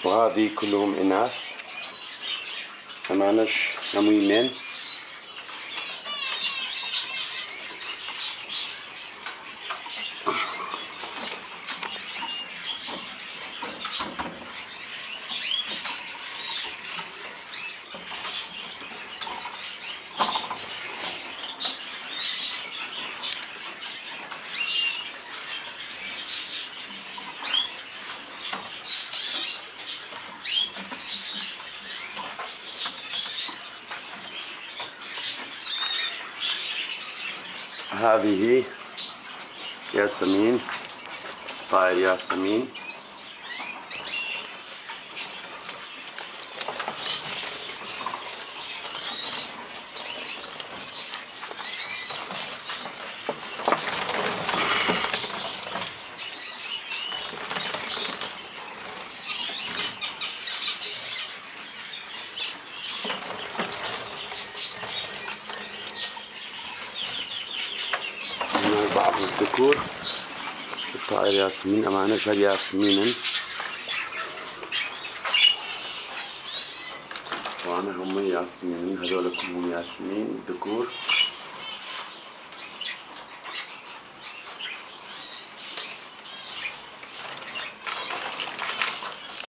وهذه كلهم إناث، ثمانش نميمين. هذه ياسمين، طائر ياسمين. هنا بعض الذكور. الطائر ياسمين أمانة شهر ياسمين، وأنا هم ياسمين، هذول كلهم ياسمين ذكور.